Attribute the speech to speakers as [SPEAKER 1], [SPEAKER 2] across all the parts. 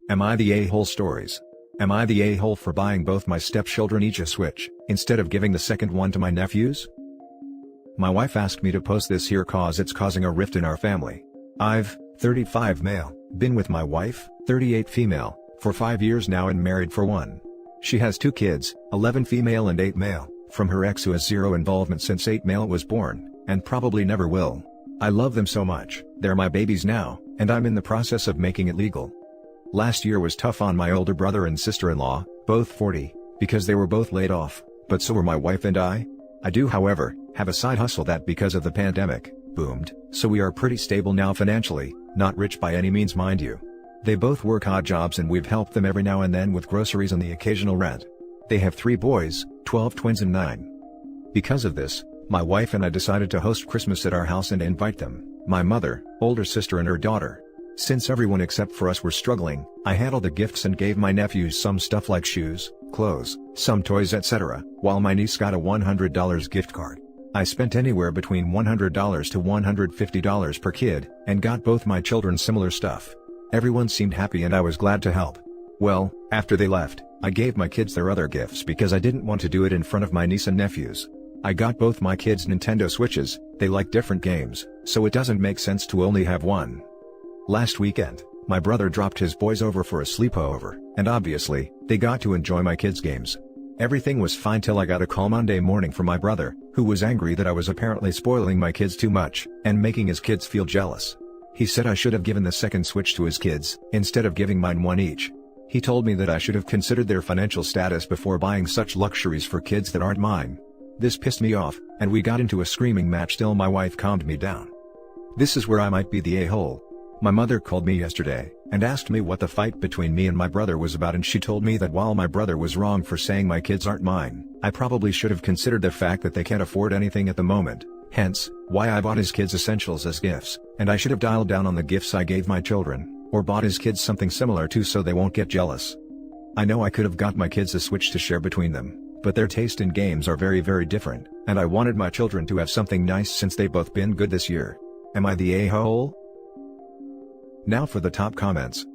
[SPEAKER 1] Am I the a-hole stories? Am I the a-hole for buying both my stepchildren each a Switch, instead of giving the second one to my nephews? My wife asked me to post this here cause it's causing a rift in our family. I've, 35 male, been with my wife, 38 female, for 5 years now and married for 1. She has 2 kids, 11 female and 8 male, from her ex who has 0 involvement since 8 male was born, and probably never will. I love them so much, they're my babies now, and I'm in the process of making it legal. Last year was tough on my older brother and sister-in-law, both 40, because they were both laid off, but so were my wife and I. I do however, have a side hustle that because of the pandemic, boomed, so we are pretty stable now financially, not rich by any means mind you. They both work odd jobs and we've helped them every now and then with groceries and the occasional rent. They have 3 boys, 12 twins and 9. Because of this, my wife and I decided to host Christmas at our house and invite them, my mother, older sister and her daughter. Since everyone except for us were struggling, I handled the gifts and gave my nephews some stuff like shoes, clothes, some toys etc., while my niece got a $100 gift card. I spent anywhere between $100 to $150 per kid, and got both my children similar stuff. Everyone seemed happy and I was glad to help. Well, after they left, I gave my kids their other gifts because I didn't want to do it in front of my niece and nephews. I got both my kids Nintendo Switches, they like different games, so it doesn't make sense to only have one. Last weekend, my brother dropped his boys over for a sleepover, and obviously, they got to enjoy my kids' games. Everything was fine till I got a call Monday morning from my brother, who was angry that I was apparently spoiling my kids too much, and making his kids feel jealous. He said I should have given the second Switch to his kids, instead of giving mine one each. He told me that I should have considered their financial status before buying such luxuries for kids that aren't mine. This pissed me off, and we got into a screaming match till my wife calmed me down. This is where I might be the a-hole. My mother called me yesterday, and asked me what the fight between me and my brother was about, and she told me that while my brother was wrong for saying my kids aren't mine, I probably should have considered the fact that they can't afford anything at the moment, hence, why I bought his kids essentials as gifts, and I should have dialed down on the gifts I gave my children, or bought his kids something similar too so they won't get jealous. I know I could have got my kids a Switch to share between them, but their taste in games are very different, and I wanted my children to have something nice since they've both been good this year. Am I the a-hole? Now for the top comments.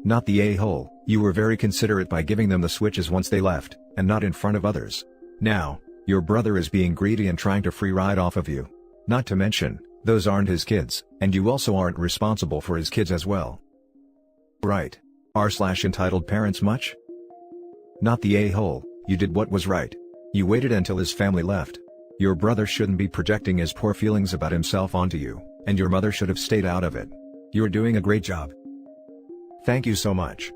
[SPEAKER 1] Not the a-hole, you were very considerate by giving them the Switches once they left, and not in front of others. Now, your brother is being greedy and trying to free ride off of you. Not to mention, those aren't his kids, and you also aren't responsible for his kids as well. Right. R/entitled parents much? Not the a-hole, you did what was right. You waited until his family left. Your brother shouldn't be projecting his poor feelings about himself onto you, and your mother should have stayed out of it. You're doing a great job. Thank you so much.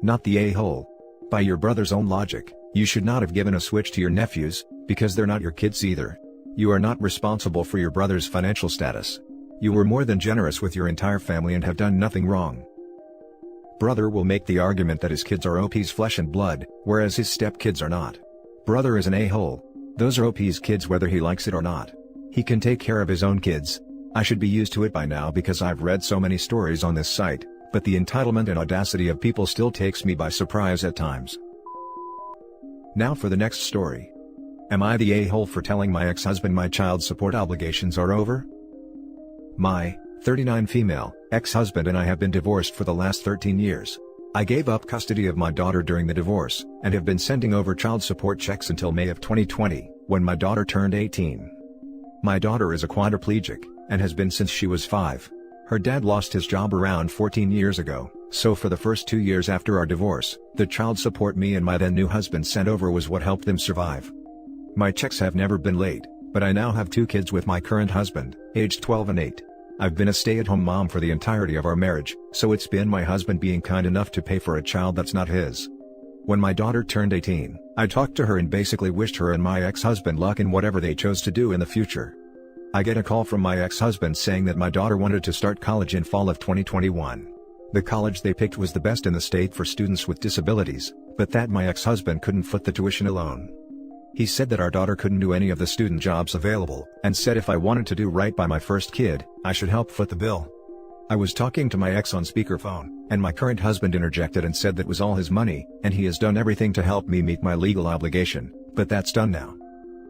[SPEAKER 1] Not the a-hole. By your brother's own logic, you should not have given a Switch to your nephews, because they're not your kids either. You are not responsible for your brother's financial status. You were more than generous with your entire family and have done nothing wrong. Brother will make the argument that his kids are OP's flesh and blood, whereas his stepkids are not. Brother is an a-hole. Those are OP's kids whether he likes it or not. He can take care of his own kids. I should be used to it by now because I've read so many stories on this site, but the entitlement and audacity of people still takes me by surprise at times. Now for the next story. Am I the a-hole for telling my ex-husband my child support obligations are over? My 39 female ex-husband and I have been divorced for the last 13 years. I gave up custody of my daughter during the divorce, and have been sending over child support checks until May of 2020, when my daughter turned 18. My daughter is a quadriplegic, and has been since she was 5. Her dad lost his job around 14 years ago, so for the first 2 years after our divorce, the child support me and my then new husband sent over was what helped them survive. My checks have never been late, but I now have 2 kids with my current husband, aged 12 and 8. I've been a stay-at-home mom for the entirety of our marriage, so it's been my husband being kind enough to pay for a child that's not his. When my daughter turned 18, I talked to her and basically wished her and my ex-husband luck in whatever they chose to do in the future. I get a call from my ex-husband saying that my daughter wanted to start college in fall of 2021. The college they picked was the best in the state for students with disabilities, but that my ex-husband couldn't foot the tuition alone. He said that our daughter couldn't do any of the student jobs available, and said if I wanted to do right by my first kid, I should help foot the bill. I was talking to my ex on speakerphone, and my current husband interjected and said that was all his money, and he has done everything to help me meet my legal obligation, but that's done now.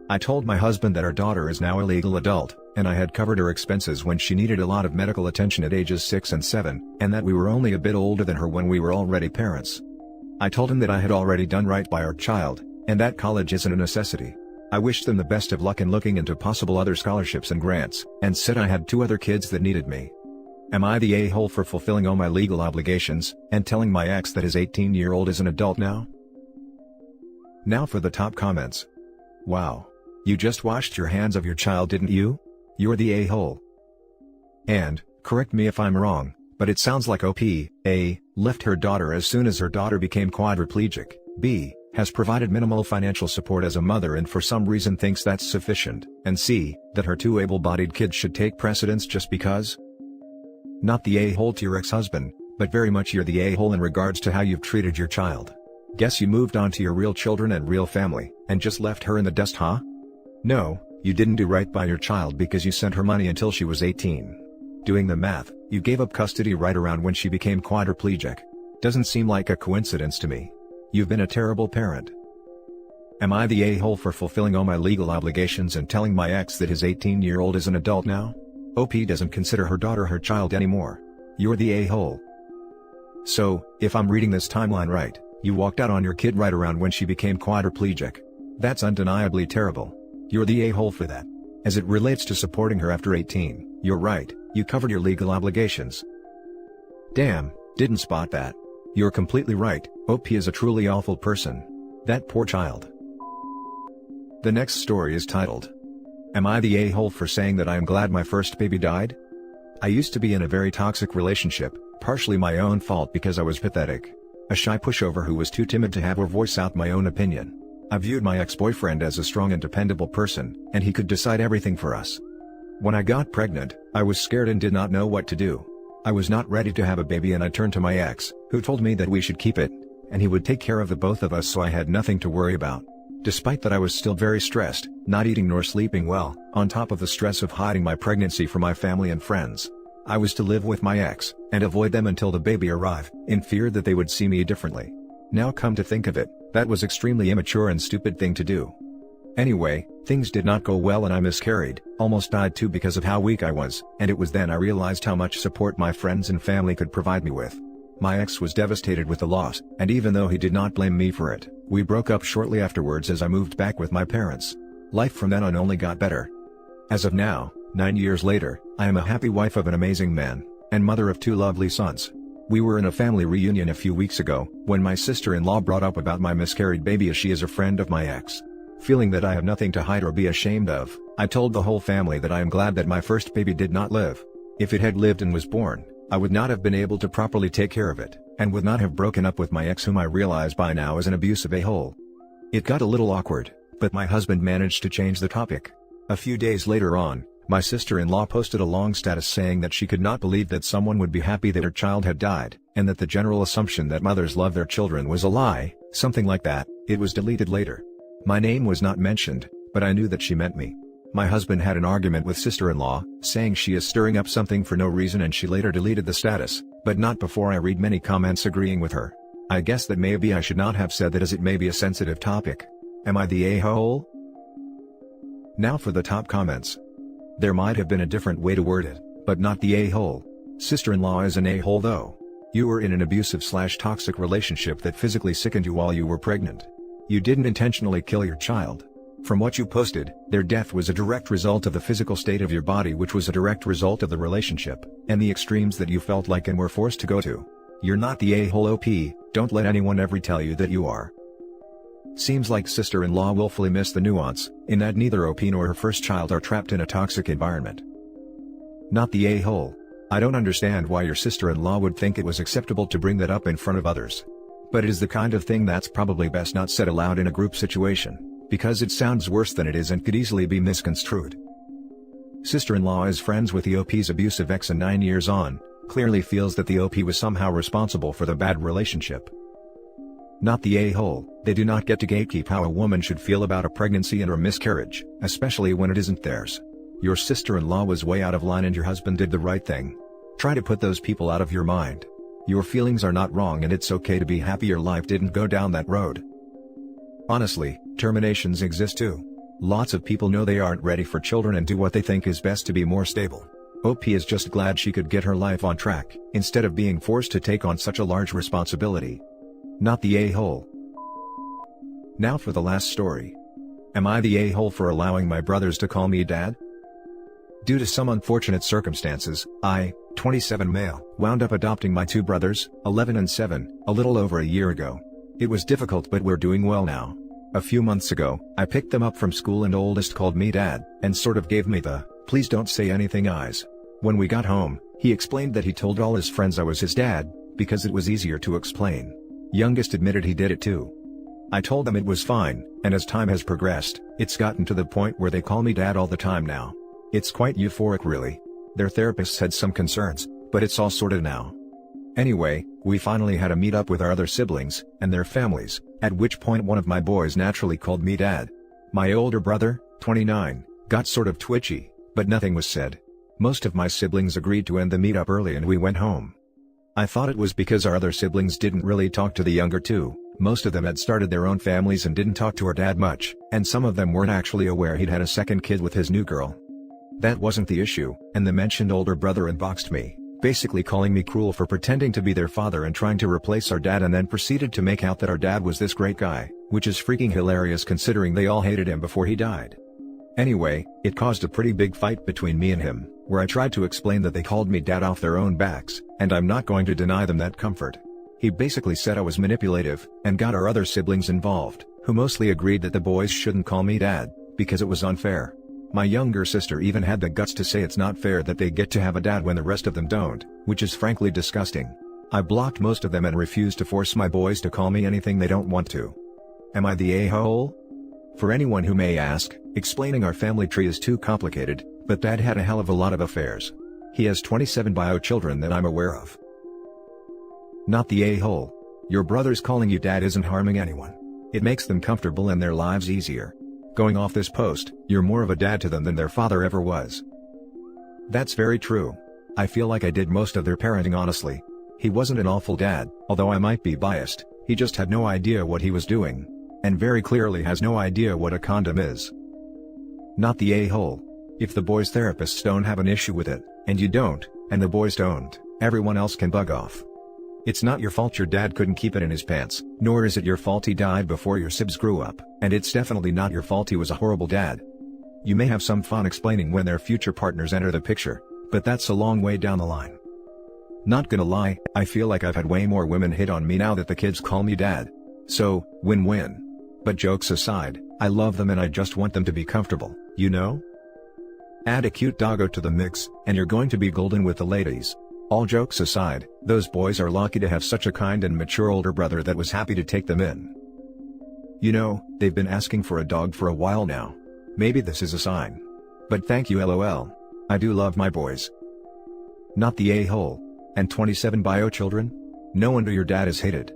[SPEAKER 1] I told my husband that our daughter is now a legal adult, and I had covered her expenses when she needed a lot of medical attention at ages 6 and 7, and that we were only a bit older than her when we were already parents. I told him that I had already done right by our child, and that college isn't a necessity. I wished them the best of luck in looking into possible other scholarships and grants, and said I had 2 other kids that needed me. Am I the a-hole for fulfilling all my legal obligations, and telling my ex that his 18-year-old is an adult now? Now for the top comments. Wow. You just washed your hands of your child, didn't you? You're the a-hole. And, correct me if I'm wrong, but it sounds like OP, A, left her daughter as soon as her daughter became quadriplegic, B, has provided minimal financial support as a mother and for some reason thinks that's sufficient, and C, that her 2 able-bodied kids should take precedence just because? Not the a-hole to your ex-husband, but very much you're the a-hole in regards to how you've treated your child. Guess you moved on to your real children and real family, and just left her in the dust, huh? No, you didn't do right by your child because you sent her money until she was 18. Doing the math, you gave up custody right around when she became quadriplegic. Doesn't seem like a coincidence to me. You've been a terrible parent. Am I the a-hole for fulfilling all my legal obligations and telling my ex that his 18-year-old is an adult now? OP doesn't consider her daughter her child anymore. You're the a-hole. So, if I'm reading this timeline right, you walked out on your kid right around when she became quadriplegic. That's undeniably terrible. You're the a-hole for that. As it relates to supporting her after 18, you're right, you covered your legal obligations. Damn, didn't spot that. You're completely right, OP is a truly awful person. That poor child. The next story is titled, Am I the a-hole for saying that I am glad my first baby died? I used to be in a very toxic relationship, partially my own fault because I was pathetic. A shy pushover who was too timid to have or voice out my own opinion. I viewed my ex-boyfriend as a strong and dependable person, and he could decide everything for us. When I got pregnant, I was scared and did not know what to do. I was not ready to have a baby and I turned to my ex, who told me that we should keep it, and he would take care of the both of us so I had nothing to worry about. Despite that I was still very stressed, not eating nor sleeping well, on top of the stress of hiding my pregnancy from my family and friends. I was to live with my ex, and avoid them until the baby arrived, in fear that they would see me differently. Now come to think of it, that was extremely immature and stupid thing to do. Anyway, things did not go well and I miscarried, almost died too because of how weak I was, and it was then I realized how much support my friends and family could provide me with. My ex was devastated with the loss, and even though he did not blame me for it, we broke up shortly afterwards as I moved back with my parents. Life from then on only got better. As of now, 9 years later, I am a happy wife of an amazing man, and mother of 2 lovely sons. We were in a family reunion a few weeks ago, when my sister-in-law brought up about my miscarried baby as she is a friend of my ex. Feeling that I have nothing to hide or be ashamed of, I told the whole family that I am glad that my first baby did not live. If it had lived and was born, I would not have been able to properly take care of it, and would not have broken up with my ex whom I realize by now is an abusive a-hole. It got a little awkward, but my husband managed to change the topic. A few days later on, my sister-in-law posted a long status saying that she could not believe that someone would be happy that her child had died, and that the general assumption that mothers love their children was a lie, something like that. It was deleted later. My name was not mentioned, but I knew that she meant me. My husband had an argument with sister-in-law, saying she is stirring up something for no reason, and she later deleted the status, but not before I read many comments agreeing with her. I guess that maybe I should not have said that as it may be a sensitive topic. Am I the a-hole? Now for the top comments. There might have been a different way to word it, but not the a-hole. Sister-in-law is an a-hole though. You were in an abusive/toxic relationship that physically sickened you while you were pregnant. You didn't intentionally kill your child. From what you posted, their death was a direct result of the physical state of your body, which was a direct result of the relationship, and the extremes that you felt like and were forced to go to. You're not the a-hole OP, don't let anyone ever tell you that you are. Seems like sister-in-law willfully missed the nuance, in that neither OP nor her first child are trapped in a toxic environment. Not the a-hole. I don't understand why your sister-in-law would think it was acceptable to bring that up in front of others. But it is the kind of thing that's probably best not said aloud in a group situation, because it sounds worse than it is and could easily be misconstrued. Sister-in-law is friends with the OP's abusive ex and 9 years on, clearly feels that the OP was somehow responsible for the bad relationship. Not the a-hole. They do not get to gatekeep how a woman should feel about a pregnancy and or miscarriage, especially when it isn't theirs. Your sister-in-law was way out of line and your husband did the right thing. Try to put those people out of your mind. Your feelings are not wrong and it's okay to be happy your life didn't go down that road. Honestly, terminations exist too. Lots of people know they aren't ready for children and do what they think is best to be more stable. OP is just glad she could get her life on track, instead of being forced to take on such a large responsibility. Not the a-hole. Now for the last story. Am I the a-hole for allowing my brothers to call me dad? Due to some unfortunate circumstances, I, 27 male, wound up adopting my two brothers, 11 and 7, a little over a year ago. It was difficult, but we're doing well now. A few months ago, I picked them up from school and oldest called me dad, and sort of gave me the, please don't say anything eyes. When we got home, he explained that he told all his friends I was his dad, because it was easier to explain. Youngest admitted he did it too. I told them it was fine, and as time has progressed, it's gotten to the point where they call me dad all the time now. It's quite euphoric really. Their therapists had some concerns, but it's all sorted now. Anyway, we finally had a meet up with our other siblings, and their families, at which point one of my boys naturally called me dad. My older brother, 29, got sort of twitchy, but nothing was said. Most of my siblings agreed to end the meetup early and we went home. I thought it was because our other siblings didn't really talk to the younger two. Most of them had started their own families and didn't talk to our dad much, and some of them weren't actually aware he'd had a second kid with his new girl. That wasn't the issue, and the mentioned older brother unboxed me, basically calling me cruel for pretending to be their father and trying to replace our dad, and then proceeded to make out that our dad was this great guy, which is freaking hilarious considering they all hated him before he died. Anyway, it caused a pretty big fight between me and him, where I tried to explain that they called me dad off their own backs, and I'm not going to deny them that comfort. He basically said I was manipulative, and got our other siblings involved, who mostly agreed that the boys shouldn't call me dad, because it was unfair. My younger sister even had the guts to say it's not fair that they get to have a dad when the rest of them don't, which is frankly disgusting. I blocked most of them and refused to force my boys to call me anything they don't want to. Am I the a-hole? For anyone who may ask, explaining our family tree is too complicated, but Dad had a hell of a lot of affairs. He has 27 bio children that I'm aware of. Not the a-hole. Your brothers calling you dad isn't harming anyone. It makes them comfortable and their lives easier. Going off this post, you're more of a dad to them than their father ever was. That's very true. I feel like I did most of their parenting honestly. He wasn't an awful dad, although I might be biased. He just had no idea what he was doing. And very clearly has no idea what a condom is. Not the a-hole. If the boys' therapists don't have an issue with it, and you don't, and the boys don't, everyone else can bug off. It's not your fault your dad couldn't keep it in his pants, nor is it your fault he died before your sibs grew up, and it's definitely not your fault he was a horrible dad. You may have some fun explaining when their future partners enter the picture, but that's a long way down the line. Not gonna lie, I feel like I've had way more women hit on me now that the kids call me dad. So, win-win. But jokes aside, I love them and I just want them to be comfortable, you know? Add a cute doggo to the mix, and you're going to be golden with the ladies. All jokes aside, those boys are lucky to have such a kind and mature older brother that was happy to take them in. You know, they've been asking for a dog for a while now. Maybe this is a sign. But thank you lol. I do love my boys. Not the a-hole. And 27 bio children? No wonder your dad is hated.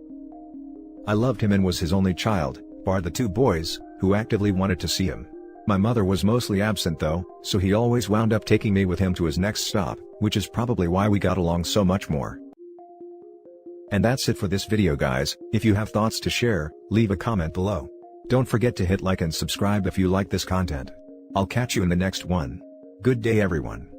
[SPEAKER 1] I loved him and was his only child, bar the two boys, who actively wanted to see him. My mother was mostly absent though, so he always wound up taking me with him to his next stop, which is probably why we got along so much more. And that's it for this video guys. If you have thoughts to share, leave a comment below. Don't forget to hit like and subscribe if you like this content. I'll catch you in the next one. Good day everyone.